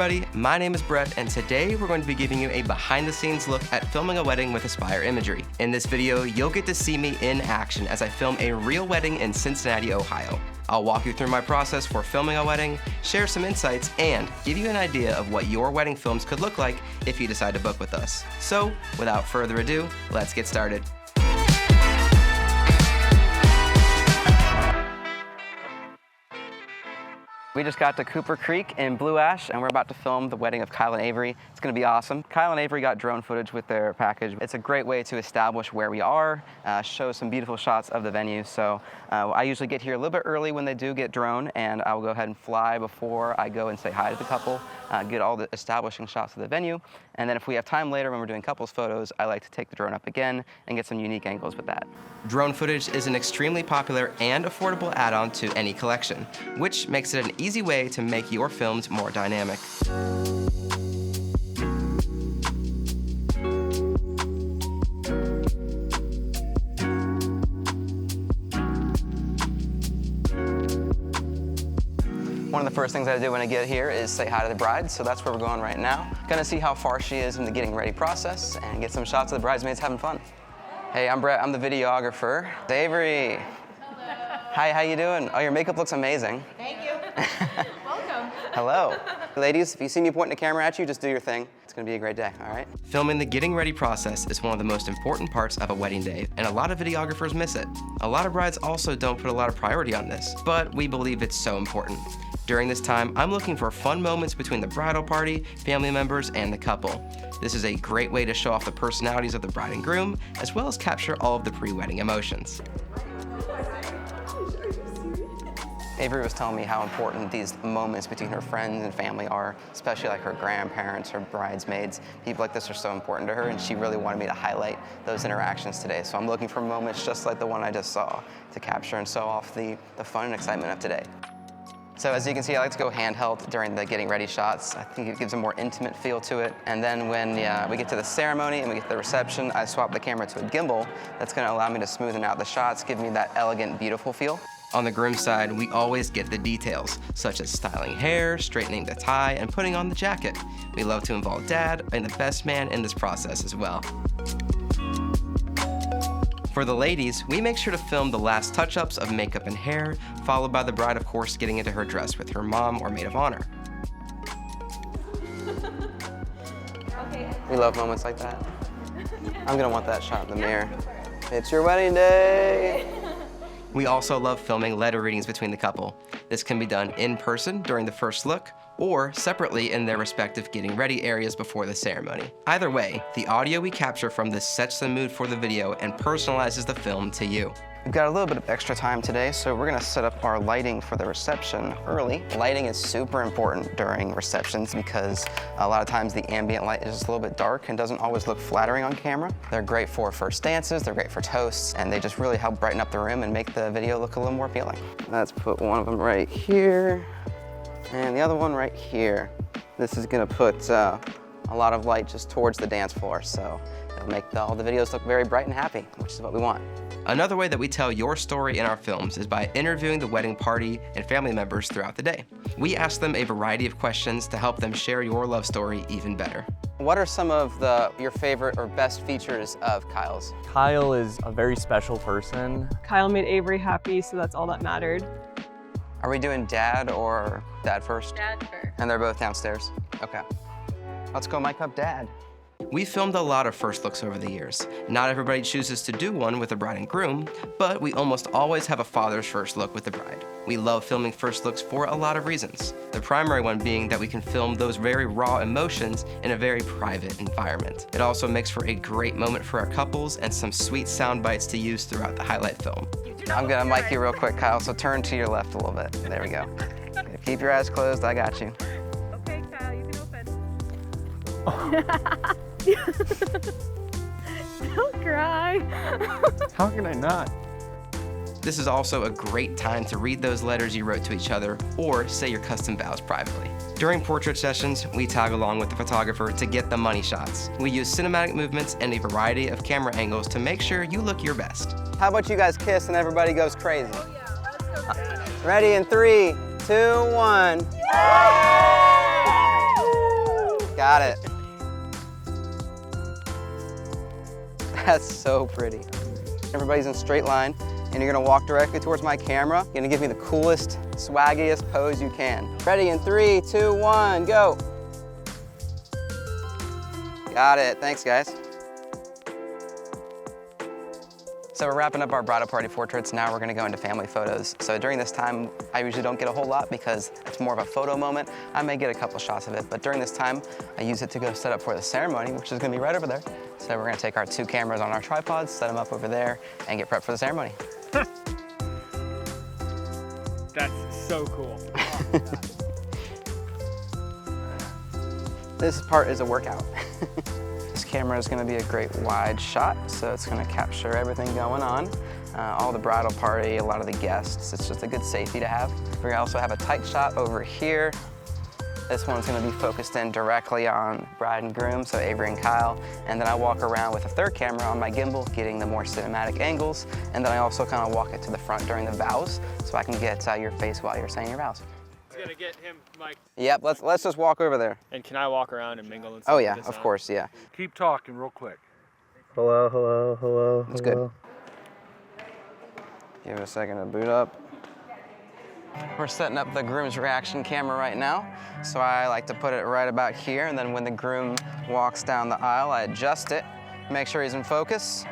everybody, my name is Brett, and today we're going to be giving you a behind-the-scenes look at filming a wedding with Aspire Imagery. In this video, you'll get to see me in action as I film a real wedding in Cincinnati, Ohio. I'll walk you through my process for filming a wedding, share some insights, and give you an idea of what your wedding films could look like if you decide to book with us. So, without further ado, let's get started. We just got to Cooper Creek in Blue Ash, and we're about to film the wedding of Kyle and Avery. It's gonna be awesome. Kyle and Avery got drone footage with their package. It's a great way to establish where we are, show some beautiful shots of the venue. So I usually get here a little bit early when they do get drone, and I will go ahead and fly before I go and say hi to the couple, get all the establishing shots of the venue. And then if we have time later when we're doing couples photos, I like to take the drone up again and get some unique angles with that. Drone footage is an extremely popular and affordable add-on to any collection, which makes it an easy way to make your films more dynamic. One of the first things I do when I get here is say hi to the bride, so that's where we're going right now. Gonna see how far she is in the getting ready process and get some shots of the bridesmaids having fun. Hey, I'm Brett, I'm the videographer. Avery. Hello. Hi, how you doing? Oh, your makeup looks amazing. Thank you. Welcome. Hello. Ladies, if you see me pointing the camera at you, just do your thing. It's gonna be a great day, all right? Filming the getting ready process is one of the most important parts of a wedding day, and a lot of videographers miss it. A lot of brides also don't put a lot of priority on this, but we believe it's so important. During this time, I'm looking for fun moments between the bridal party, family members, and the couple. This is a great way to show off the personalities of the bride and groom, as well as capture all of the pre-wedding emotions. Avery was telling me how important these moments between her friends and family are, especially like her grandparents, her bridesmaids. People like this are so important to her, and she really wanted me to highlight those interactions today. So I'm looking for moments just like the one I just saw to capture and show off the fun and excitement of today. So as you can see, I like to go handheld during the getting ready shots. I think it gives a more intimate feel to it. And then when we get to the ceremony and we get to the reception, I swap the camera to a gimbal. That's gonna allow me to smoothen out the shots, give me that elegant, beautiful feel. On the groom's side, we always get the details, such as styling hair, straightening the tie, and putting on the jacket. We love to involve Dad and the best man in this process as well. For the ladies, we make sure to film the last touch-ups of makeup and hair, followed by the bride, of course, getting into her dress with her mom or maid of honor. We love moments like that. I'm gonna want that shot in the mirror. It's your wedding day! We also love filming letter readings between the couple. This can be done in person during the first look, or separately in their respective getting ready areas before the ceremony. Either way, the audio we capture from this sets the mood for the video and personalizes the film to you. We've got a little bit of extra time today, so we're gonna set up our lighting for the reception early. Lighting is super important during receptions because a lot of times the ambient light is just a little bit dark and doesn't always look flattering on camera. They're great for first dances, they're great for toasts, and they just really help brighten up the room and make the video look a little more appealing. Let's put one of them right here, and the other one right here. This is gonna put a lot of light just towards the dance floor, so it'll make all the videos look very bright and happy, which is what we want. Another way that we tell your story in our films is by interviewing the wedding party and family members throughout the day. We ask them a variety of questions to help them share your love story even better. What are some of your favorite or best features of Kyle's? Kyle is a very special person. Kyle made Avery happy, so that's all that mattered. Are we doing dad or dad first? Dad first. And they're both downstairs? Okay. Let's go mic up dad. We filmed a lot of first looks over the years. Not everybody chooses to do one with the bride and groom, but we almost always have a father's first look with the bride. We love filming first looks for a lot of reasons. The primary one being that we can film those very raw emotions in a very private environment. It also makes for a great moment for our couples and some sweet sound bites to use throughout the highlight film. I'm gonna mic you real quick, Kyle, so turn to your left a little bit. There we go. Keep your eyes closed, I got you. Okay, Kyle, you can open. Don't cry. How can I not? This is also a great time to read those letters you wrote to each other or say your custom vows privately. During portrait sessions, we tag along with the photographer to get the money shots. We use cinematic movements and a variety of camera angles to make sure you look your best. How about you guys kiss and everybody goes crazy? Oh yeah, let's go. Ready in 3, 2, 1. Yay! Got it. That's so pretty. Everybody's in a straight line, and you're gonna walk directly towards my camera. You're gonna give me the coolest, swaggiest pose you can. Ready in 3, 2, 1, go. Got it, thanks guys. So we're wrapping up our bridal party portraits. Now we're gonna go into family photos. So during this time, I usually don't get a whole lot because it's more of a photo moment. I may get a couple shots of it, but during this time, I use it to go set up for the ceremony, which is gonna be right over there. So we're gonna take our 2 cameras on our tripods, set them up over there, and get prepped for the ceremony. That's so cool. This part is a workout. This camera is gonna be a great wide shot, so it's gonna capture everything going on. All the bridal party, a lot of the guests. It's just a good safety to have. We also have a tight shot over here. This one's gonna be focused in directly on bride and groom, so Avery and Kyle. And then I walk around with a 3rd camera on my gimbal, getting the more cinematic angles. And then I also kind of walk it to the front during the vows, so I can get your face while you're saying your vows. Gonna get him mic'd. Yep, let's just walk over there. And can I walk around and mingle and stuff? Oh yeah, of course, yeah. Keep talking real quick. Hello, hello, hello. That's good. Give it a second to boot up. We're setting up the groom's reaction camera right now. So I like to put it right about here, and then when the groom walks down the aisle, I adjust it, make sure he's in focus.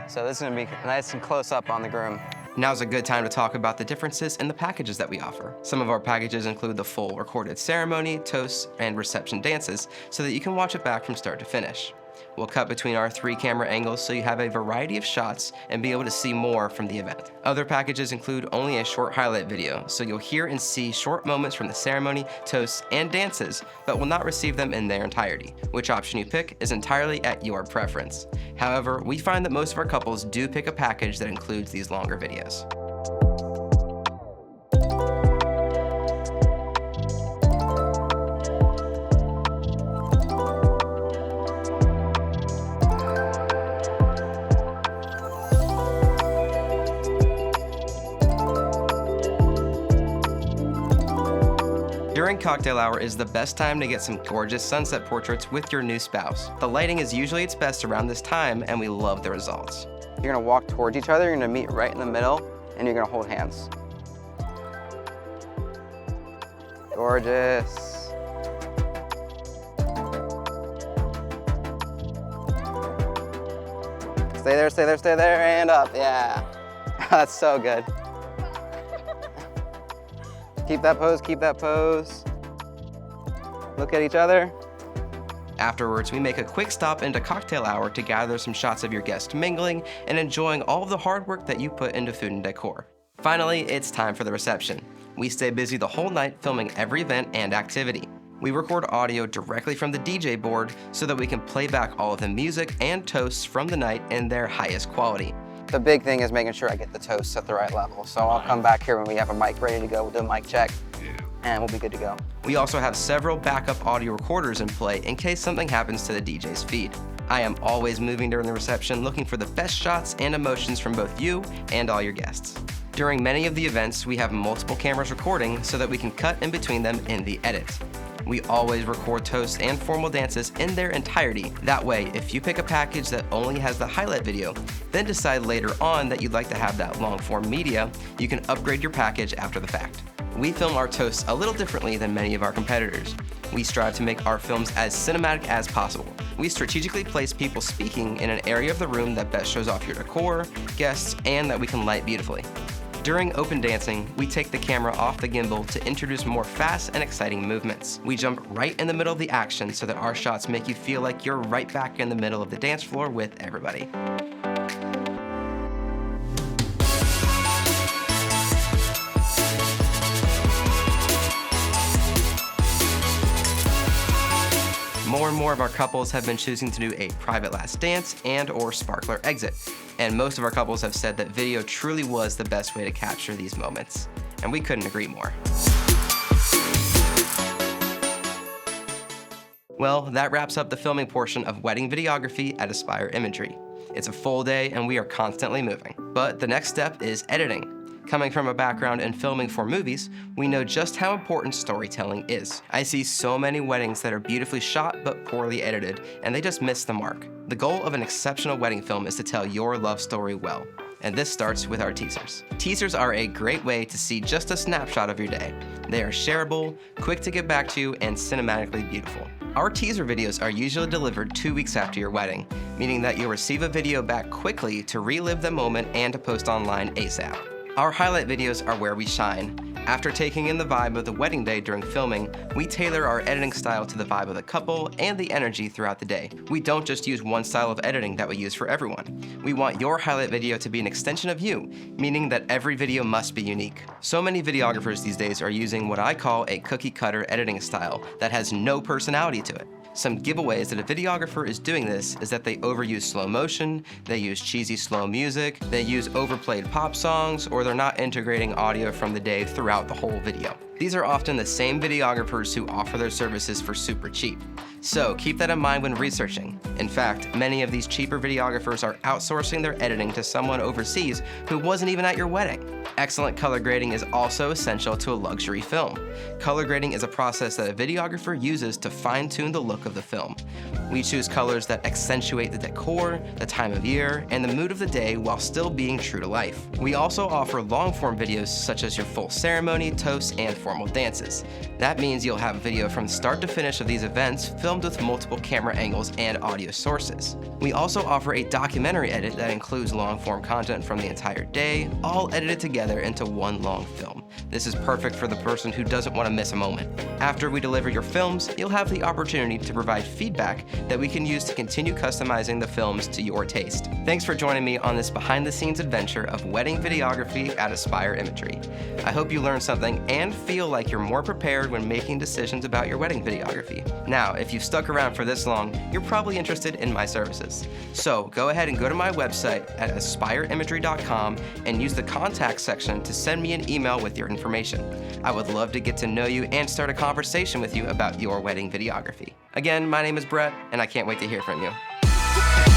So this is gonna be nice and close up on the groom. Now's a good time to talk about the differences in the packages that we offer. Some of our packages include the full recorded ceremony, toasts, and reception dances so that you can watch it back from start to finish. We'll cut between our 3 camera angles so you have a variety of shots and be able to see more from the event. Other packages include only a short highlight video, so you'll hear and see short moments from the ceremony, toasts, and dances, but will not receive them in their entirety. Which option you pick is entirely at your preference. However, we find that most of our couples do pick a package that includes these longer videos. During cocktail hour is the best time to get some gorgeous sunset portraits with your new spouse. The lighting is usually its best around this time, and we love the results. You're gonna walk towards each other, you're gonna meet right in the middle, and you're gonna hold hands. Gorgeous. Stay there, stay there, stay there, and up, yeah. That's so good. Keep that pose, keep that pose. Look at each other. Afterwards, we make a quick stop into cocktail hour to gather some shots of your guests mingling and enjoying all of the hard work that you put into food and decor. Finally, it's time for the reception. We stay busy the whole night filming every event and activity. We record audio directly from the DJ board so that we can play back all of the music and toasts from the night in their highest quality. The big thing is making sure I get the toasts at the right level. So I'll come back here when we have a mic ready to go. We'll do a mic check, and we'll be good to go. We also have several backup audio recorders in play in case something happens to the DJ's feed. I am always moving during the reception, looking for the best shots and emotions from both you and all your guests. During many of the events, we have multiple cameras recording so that we can cut in between them in the edit. We always record toasts and formal dances in their entirety. That way, if you pick a package that only has the highlight video, then decide later on that you'd like to have that long form media, you can upgrade your package after the fact. We film our toasts a little differently than many of our competitors. We strive to make our films as cinematic as possible. We strategically place people speaking in an area of the room that best shows off your decor, guests, and that we can light beautifully. During open dancing, we take the camera off the gimbal to introduce more fast and exciting movements. We jump right in the middle of the action so that our shots make you feel like you're right back in the middle of the dance floor with everybody. More and more of our couples have been choosing to do a private last dance and/or sparkler exit. And most of our couples have said that video truly was the best way to capture these moments. And we couldn't agree more. Well, that wraps up the filming portion of wedding videography at Aspire Imagery. It's a full day and we are constantly moving. But the next step is editing. Coming from a background in filming for movies, we know just how important storytelling is. I see so many weddings that are beautifully shot but poorly edited, and they just miss the mark. The goal of an exceptional wedding film is to tell your love story well. And this starts with our teasers. Teasers are a great way to see just a snapshot of your day. They are shareable, quick to get back to, and cinematically beautiful. Our teaser videos are usually delivered 2 weeks after your wedding, meaning that you'll receive a video back quickly to relive the moment and to post online ASAP. Our highlight videos are where we shine. After taking in the vibe of the wedding day during filming, we tailor our editing style to the vibe of the couple and the energy throughout the day. We don't just use one style of editing that we use for everyone. We want your highlight video to be an extension of you, meaning that every video must be unique. So many videographers these days are using what I call a cookie-cutter editing style that has no personality to it. Some giveaways that a videographer is doing this is that they overuse slow motion, they use cheesy slow music, they use overplayed pop songs, or they're not integrating audio from the day throughout the whole video. These are often the same videographers who offer their services for super cheap. So keep that in mind when researching. In fact, many of these cheaper videographers are outsourcing their editing to someone overseas who wasn't even at your wedding. Excellent color grading is also essential to a luxury film. Color grading is a process that a videographer uses to fine-tune the look of the film. We choose colors that accentuate the decor, the time of year, and the mood of the day while still being true to life. We also offer long-form videos such as your full ceremony, toasts, and formal dances. That means you'll have video from start to finish of these events filmed with multiple camera angles and audio sources. We also offer a documentary edit that includes long-form content from the entire day, all edited together into one long film. This is perfect for the person who doesn't want to miss a moment. After we deliver your films, you'll have the opportunity to provide feedback that we can use to continue customizing the films to your taste. Thanks for joining me on this behind-the-scenes adventure of wedding videography at Aspire Imagery. I hope you learned something and feel like you're more prepared when making decisions about your wedding videography. Now, if you've stuck around for this long, you're probably interested in my services. So go ahead and go to my website at aspireimagery.com and use the contact section to send me an email with your information. I would love to get to know you and start a conversation with you about your wedding videography. Again, my name is Brett, and I can't wait to hear from you.